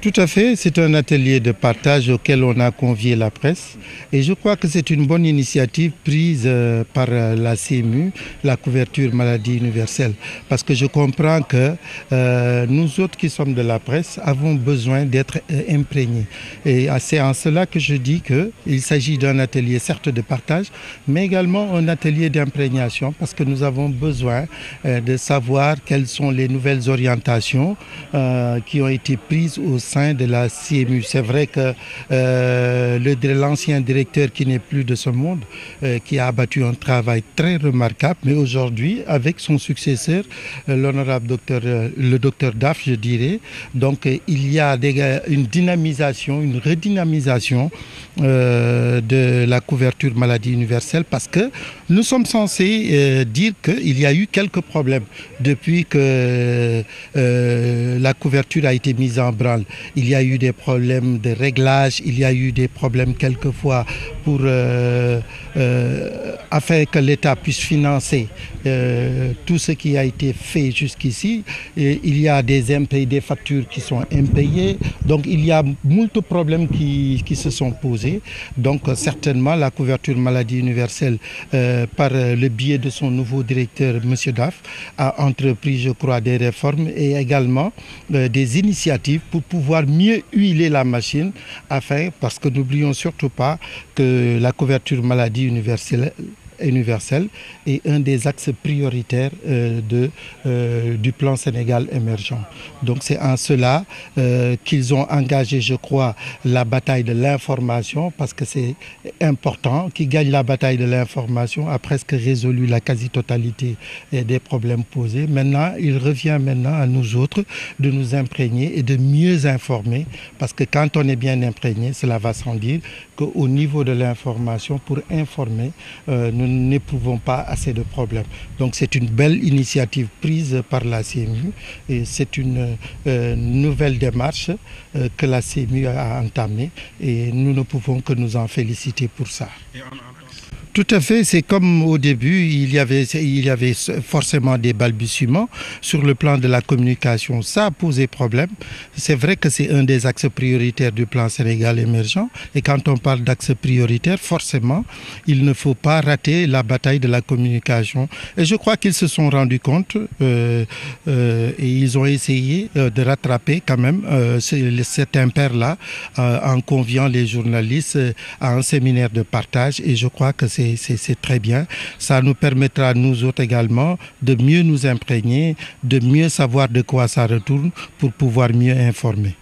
Tout à fait, c'est un atelier de partage auquel on a convié la presse et je crois que c'est une bonne initiative prise par la CMU, la couverture maladie universelle, parce que je comprends que nous autres qui sommes de la presse avons besoin d'être imprégnés. Et c'est en cela que je dis qu'il s'agit d'un atelier certes de partage, mais également un atelier d'imprégnation, parce que nous avons besoin de savoir quelles sont les nouvelles orientations qui ont été prises au sein de la CMU. C'est vrai que l'ancien directeur qui n'est plus de ce monde, qui a abattu un travail très remarquable, mais aujourd'hui, avec son successeur, l'honorable le docteur Daf, je dirais, donc il y a une dynamisation, une redynamisation de la couverture maladie universelle, parce que nous sommes censés dire qu'il y a eu quelques problèmes depuis que la couverture a été mise en branle. Il y a eu des problèmes de réglage, il y a eu des problèmes quelquefois pour afin que l'État puisse financer tout ce qui a été fait jusqu'ici. Il y a des impayés, des factures qui sont impayées. Donc il y a moult problèmes qui se sont posés. Donc certainement la couverture maladie universelle, par le biais de son nouveau directeur, M. Daf, a entrepris, je crois, des réformes et également des initiatives pour pouvoir mieux huiler la machine, parce que n'oublions surtout pas que la couverture maladie universelle est un des axes prioritaires du plan Sénégal émergent. Donc c'est en cela qu'ils ont engagé, je crois, la bataille de l'information, parce que c'est important. Qui gagne la bataille de l'information a presque résolu la quasi-totalité des problèmes posés. Maintenant, il revient à nous autres de nous imprégner et de mieux informer, parce que quand on est bien imprégné, cela va sans dire qu'au niveau de l'information, pour informer, nous n'éprouvons pas assez de problèmes. Donc c'est une belle initiative prise par la CMU et c'est une nouvelle démarche que la CMU a entamée et nous ne pouvons que nous en féliciter pour ça. Tout à fait, c'est comme au début, il y avait forcément des balbutiements sur le plan de la communication. Ça a posé problème. C'est vrai que c'est un des axes prioritaires du plan Sénégal émergent. Et quand on parle d'axes prioritaires, forcément, il ne faut pas rater la bataille de la communication. Et je crois qu'ils se sont rendus compte et ils ont essayé de rattraper quand même cet impair-là en conviant les journalistes à un séminaire de partage. Et je crois que c'est très bien. Ça nous permettra, nous autres également, de mieux nous imprégner, de mieux savoir de quoi ça retourne pour pouvoir mieux informer.